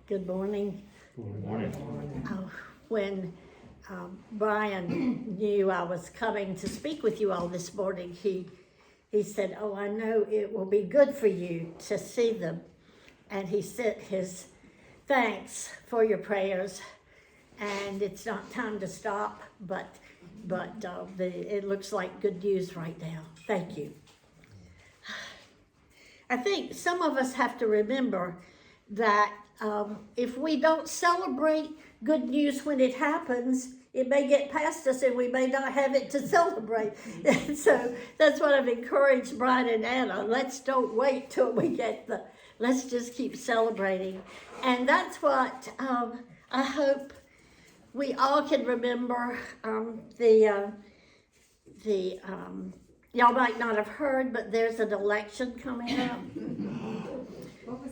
Good morning. Good morning. When Brian knew I was coming to speak with you all this morning, he said, "Oh, I know it will be good for you to see them." And he sent his thanks for your prayers. And it's not time to stop, but it looks like good news right now. Thank you. I think some of us have to remember that if we don't celebrate good news when it happens, it may get past us and we may not have it to celebrate. And so that's what I've encouraged Brian and Anna. Let's don't wait till we get let's just keep celebrating. And that's what I hope we all can remember. Y'all might not have heard, but there's an election coming up.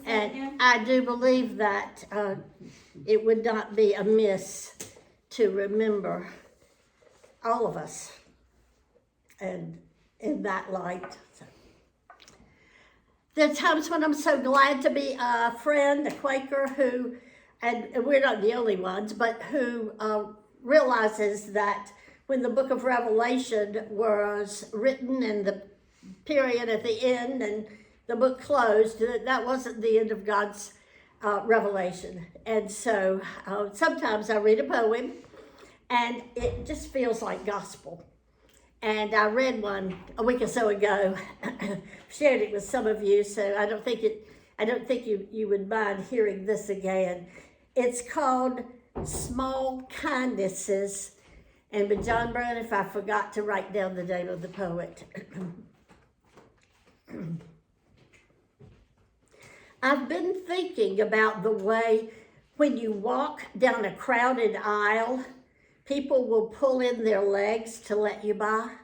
And I do believe that it would not be amiss to remember all of us and in that light. So, there are times when I'm so glad to be a friend, a Quaker who, and we're not the only ones, but who realizes that when the book of Revelation was written and the period at the end and the book closed, that wasn't the end of God's revelation. And so sometimes I read a poem and it just feels like gospel. And I read one a week or so ago, shared it with some of you, so I don't think you would mind hearing this again. It's called Small Kindnesses. And but John Brown, if I forgot to write down the name of the poet. I've been thinking about the way when you walk down a crowded aisle, people will pull in their legs to let you by.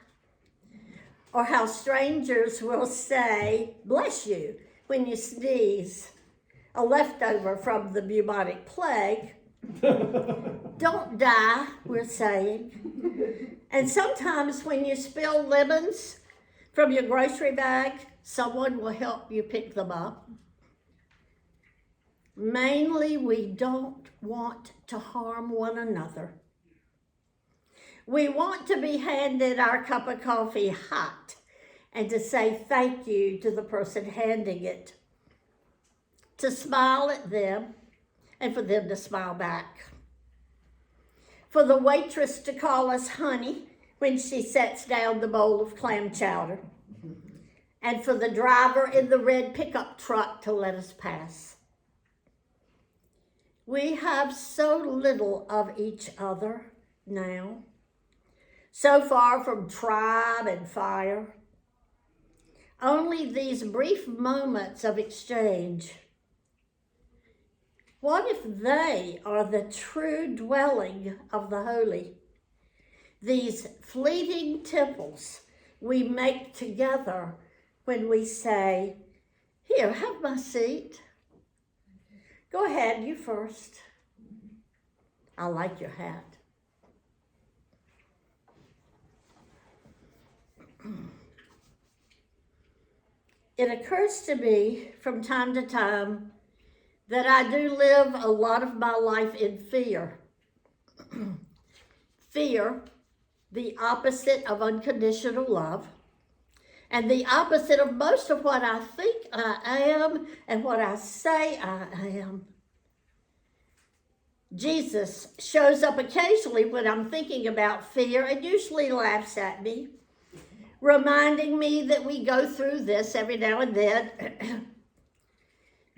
Or how strangers will say, "Bless you," when you sneeze, a leftover from the bubonic plague. Don't die, we're saying. And sometimes when you spill lemons from your grocery bag, someone will help you pick them up. Mainly, we don't want to harm one another. We want to be handed our cup of coffee hot and to say thank you to the person handing it, to smile at them and for them to smile back. For the waitress to call us honey when she sets down the bowl of clam chowder. And for the driver in the red pickup truck to let us pass. We have so little of each other now, so far from tribe and fire. Only these brief moments of exchange. What if they are the true dwelling of the holy? These fleeting temples we make together when we say, "Here, have my seat." Go ahead, you first. I like your hat. It occurs to me from time to time that I do live a lot of my life in fear. Fear, the opposite of unconditional love, and the opposite of most of what I think I am and what I say I am. Jesus shows up occasionally when I'm thinking about fear and usually laughs at me, reminding me that we go through this every now and then.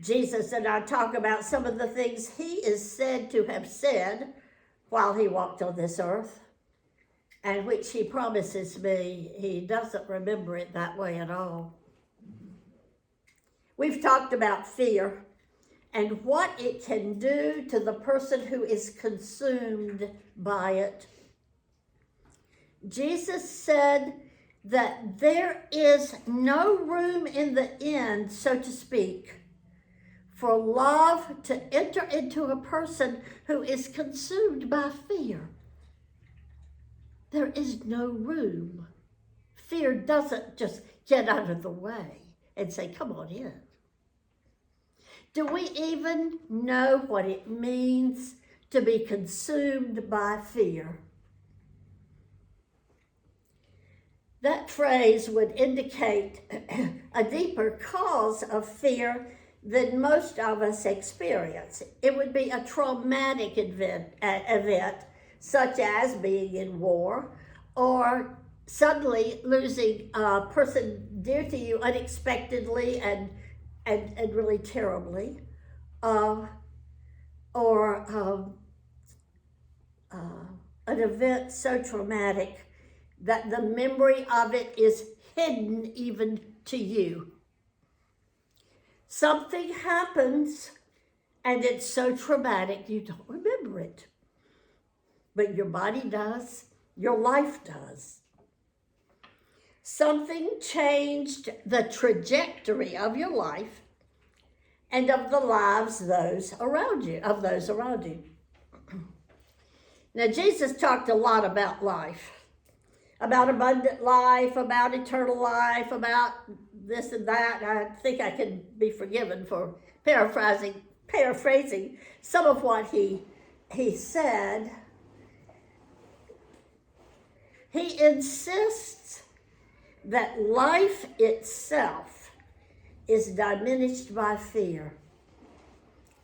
Jesus and I talk about some of the things he is said to have said while he walked on this earth, and which he promises me he doesn't remember it that way at all. We've talked about fear and what it can do to the person who is consumed by it. Jesus said that there is no room in the end, so to speak, for love to enter into a person who is consumed by fear. There is no room. Fear doesn't just get out of the way and say, "Come on in." Do we even know what it means to be consumed by fear? That phrase would indicate a deeper cause of fear than most of us experience. It would be a traumatic event such as being in war or suddenly losing a person dear to you unexpectedly and really terribly, or an event so traumatic that the memory of it is hidden even to you. Something happens and it's so traumatic you don't remember it. But your body does, your life does. Something changed the trajectory of your life and of the lives of those around you. Now, Jesus talked a lot about life, about abundant life, about eternal life, about this and that. I think I can be forgiven for paraphrasing some of what he said. He insists that life itself is diminished by fear.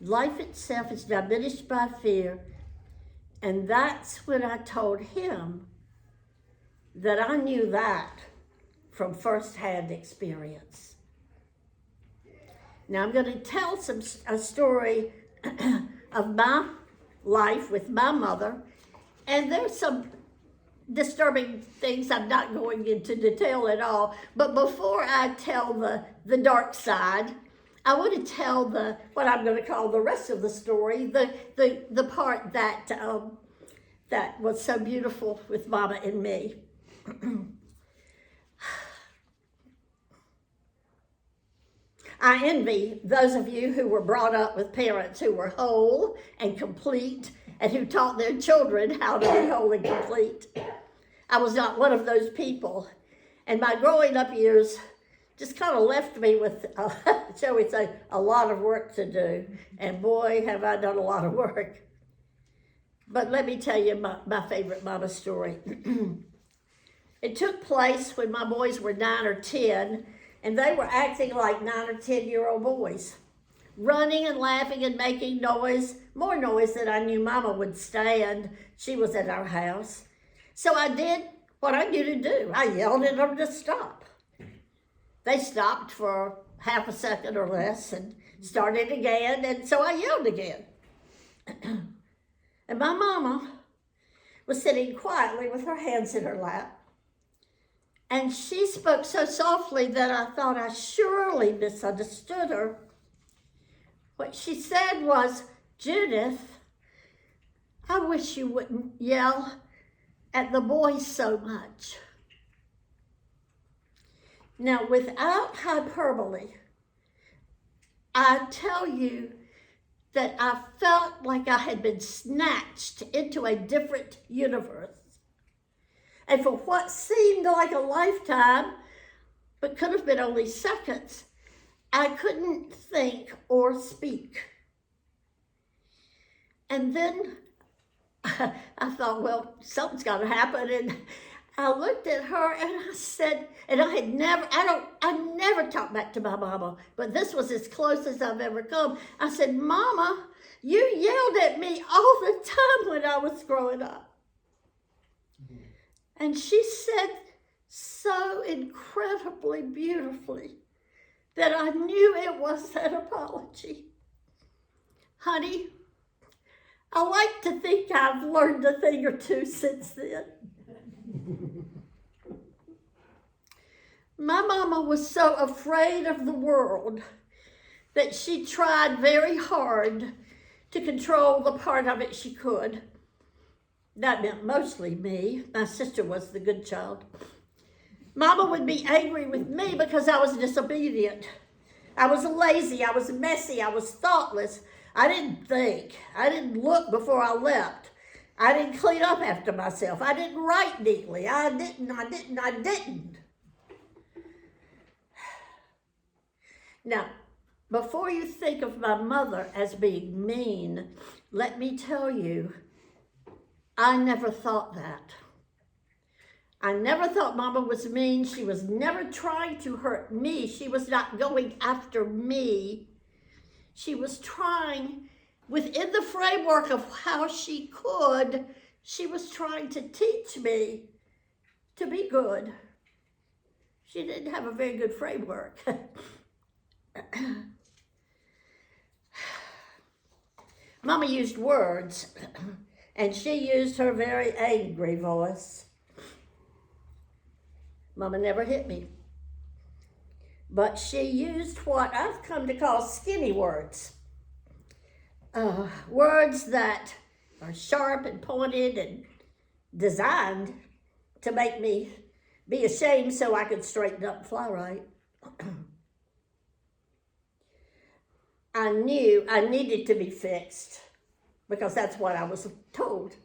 Life itself is diminished by fear. And that's when I told him that I knew that from firsthand experience. Now I'm going to tell a story of my life with my mother, and there's some disturbing things I'm not going into detail at all. But before I tell the dark side, I want to tell what I'm going to call the rest of the story, the part that was so beautiful with Mama and me. I envy those of you who were brought up with parents who were whole and complete and who taught their children how to be whole and complete. I was not one of those people. And my growing up years just kind of left me with, shall we say, a lot of work to do. And boy, have I done a lot of work. But let me tell you my favorite mama story. It took place when my boys were 9 or 10, and they were acting like 9 or 10-year-old boys, running and laughing and making noise, more noise than I knew Mama would stand. She was at our house. So I did what I knew to do. I yelled at them to stop. They stopped for half a second or less and started again, and so I yelled again. And my mama was sitting quietly with her hands in her lap. And she spoke so softly that I thought I surely misunderstood her. What she said was, "Judith, I wish you wouldn't yell at the boys so much." Now, without hyperbole, I tell you that I felt like I had been snatched into a different universe. And for what seemed like a lifetime, but could have been only seconds, I couldn't think or speak. And then I thought, well, something's got to happen. And I looked at her and I said, and I never talked back to my mama, but this was as close as I've ever come. I said, "Mama, you yelled at me all the time when I was growing up." And she said so incredibly beautifully that I knew it was an apology. "Honey, I like to think I've learned a thing or two since then." My mama was so afraid of the world that she tried very hard to control the part of it she could. That meant mostly me. My sister was the good child. Mama would be angry with me because I was disobedient. I was lazy, I was messy, I was thoughtless. I didn't think. I didn't look before I left. I didn't clean up after myself. I didn't write neatly. I didn't. Now, before you think of my mother as being mean, let me tell you, I never thought that. I never thought Mama was mean. She was never trying to hurt me. She was not going after me. She was trying, within the framework of how she could, she was trying to teach me to be good. She didn't have a very good framework. Mama used words, and she used her very angry voice. Mama never hit me, but she used what I've come to call skinny words. Words that are sharp and pointed and designed to make me be ashamed so I could straighten up and fly right. I knew I needed to be fixed because that's what I was told.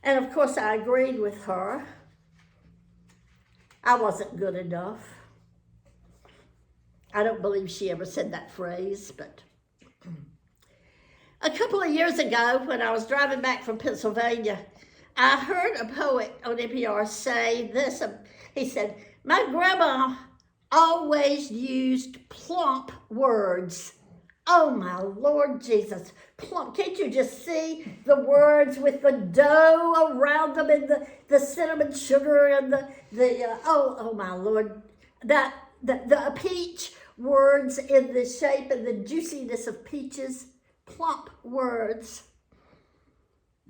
And of course I agreed with her. I wasn't good enough. I don't believe she ever said that phrase, but a couple of years ago when I was driving back from Pennsylvania, I heard a poet on NPR say this. He said, my grandma always used plump words. Oh my Lord Jesus, plump. Can't you just see the words with the dough around them and the cinnamon sugar and oh my Lord, the peach words in the shape and the juiciness of peaches, plump words.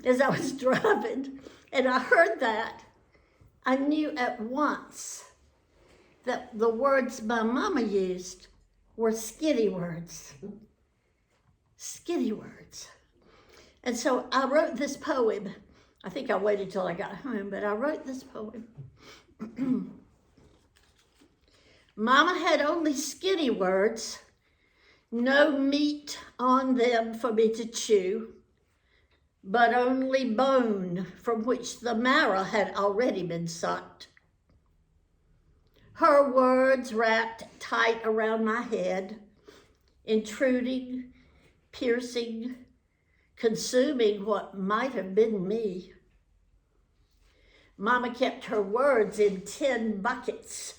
As I was driving and I heard that, I knew at once that the words my mama used were skinny words. Skinny words. And so I wrote this poem. I think I waited till I got home, but I wrote this poem. Mama had only skinny words, no meat on them for me to chew, but only bone from which the marrow had already been sucked. Her words wrapped tight around my head, intruding, piercing, consuming what might have been me. Mama kept her words in tin buckets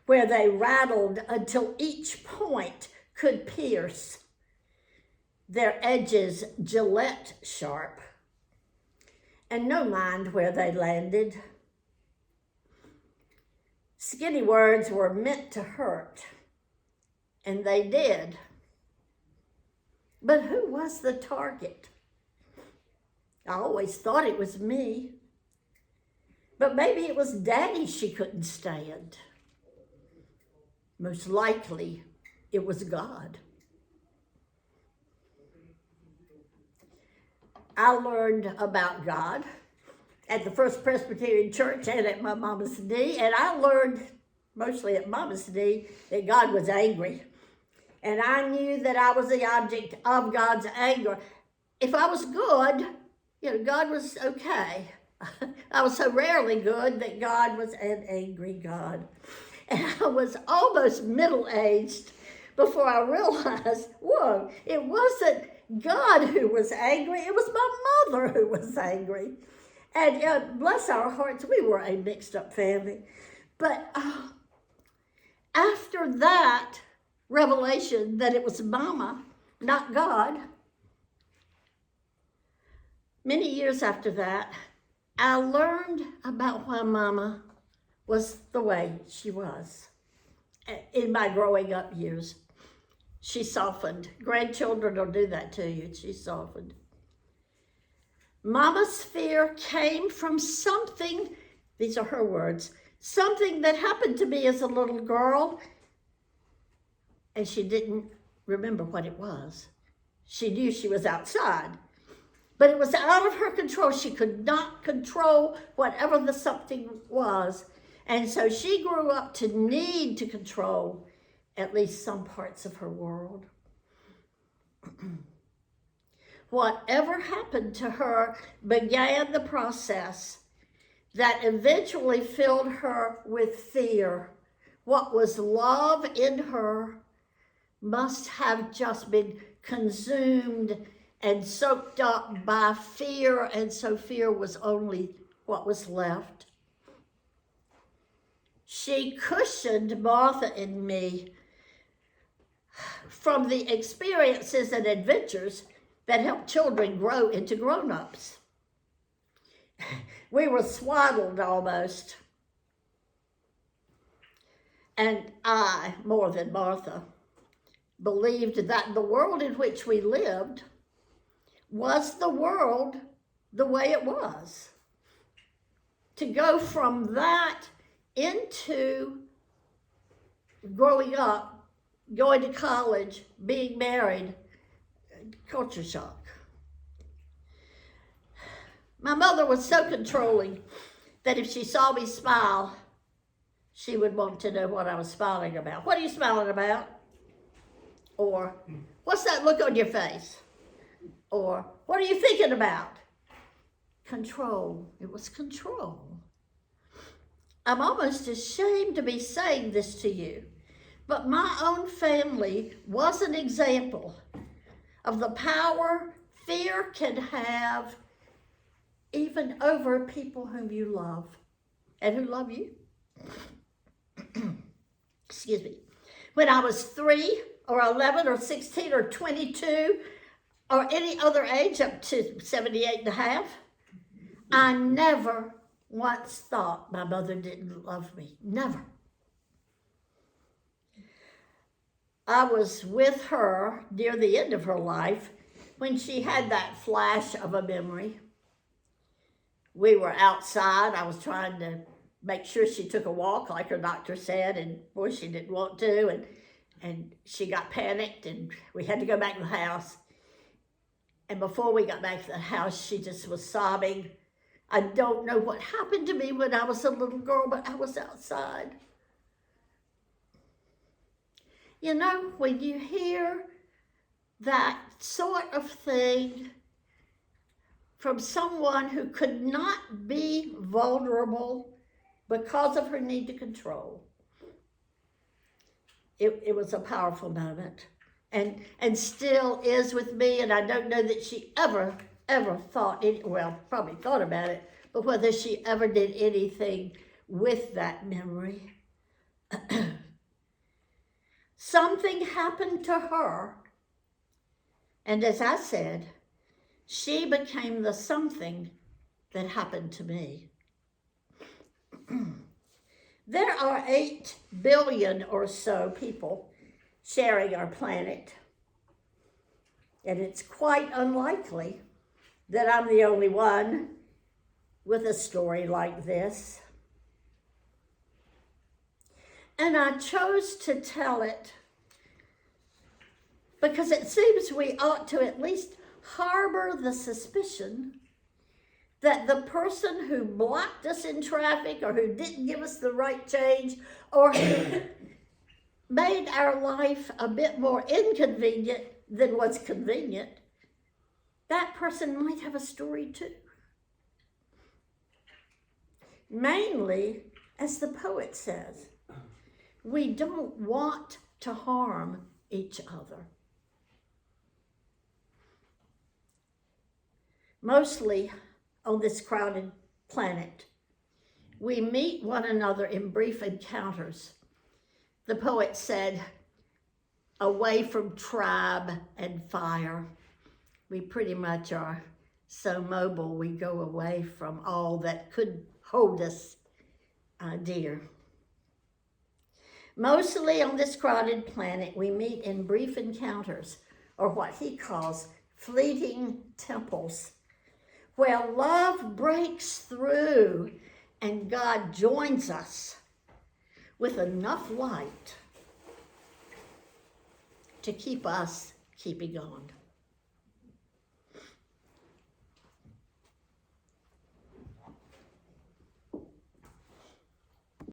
where they rattled until each point could pierce, their edges Gillette sharp, and no mind where they landed. Skinny words were meant to hurt, and they did. But who was the target? I always thought it was me, but maybe it was Daddy she couldn't stand. Most likely, it was God. I learned about God at the First Presbyterian Church and at my mama's knee, and I learned, mostly at mama's knee, that God was angry. And I knew that I was the object of God's anger. If I was good, God was okay. I was so rarely good that God was an angry God. And I was almost middle-aged before I realized, whoa, it wasn't God who was angry, it was my mother who was angry. And bless our hearts, we were a mixed-up family. But after that revelation that it was Mama, not God, many years after that, I learned about why Mama was the way she was. In my growing up years, she softened. Grandchildren will do that to you. She softened. Mama's fear came from something, these are her words, something that happened to me as a little girl, and she didn't remember what it was. She knew she was outside, but it was out of her control. She could not control whatever the something was. And so she grew up to need to control at least some parts of her world. Whatever happened to her began the process that eventually filled her with fear, what was love in her must have just been consumed and soaked up by fear, and so fear was only what was left. She cushioned Martha and me from the experiences and adventures that help children grow into grown-ups. We were swaddled almost. And I, more than Martha, believed that the world in which we lived was the world the way it was. To go from that into growing up, going to college, being married, culture shock. My mother was so controlling that if she saw me smile, she would want to know what I was smiling about. What are you smiling about? Or, what's that look on your face? Or, what are you thinking about? Control. It was control. I'm almost ashamed to be saying this to you, but my own family was an example of the power fear can have even over people whom you love and who love you. Excuse me. When I was 3 or 11 or 16 or 22 or any other age up to 78 and a half, I never once thought my mother didn't love me. Never. I was with her near the end of her life when she had that flash of a memory. We were outside. I was trying to make sure she took a walk like her doctor said, and boy, she didn't want to, and she got panicked, and we had to go back to the house. And before we got back to the house, she just was sobbing. I don't know what happened to me when I was a little girl, but I was outside. You know, when you hear that sort of thing from someone who could not be vulnerable because of her need to control, it was a powerful moment, and still is with me. And I don't know that she ever thought it, well, probably thought about it, but whether she ever did anything with that memory. Something happened to her, and as I said, she became the something that happened to me. There are 8 billion or so people sharing our planet, and it's quite unlikely that I'm the only one with a story like this. And I chose to tell it because it seems we ought to at least harbor the suspicion that the person who blocked us in traffic, or who didn't give us the right change, or who made our life a bit more inconvenient than was convenient, that person might have a story too. Mainly, as the poet says, we don't want to harm each other. Mostly on this crowded planet, we meet one another in brief encounters. The poet said, away from tribe and fire. We pretty much are so mobile, we go away from all that could hold us dear. Mostly on this crowded planet, we meet in brief encounters, or what he calls fleeting temples, where love breaks through and God joins us with enough light to keep us keeping on.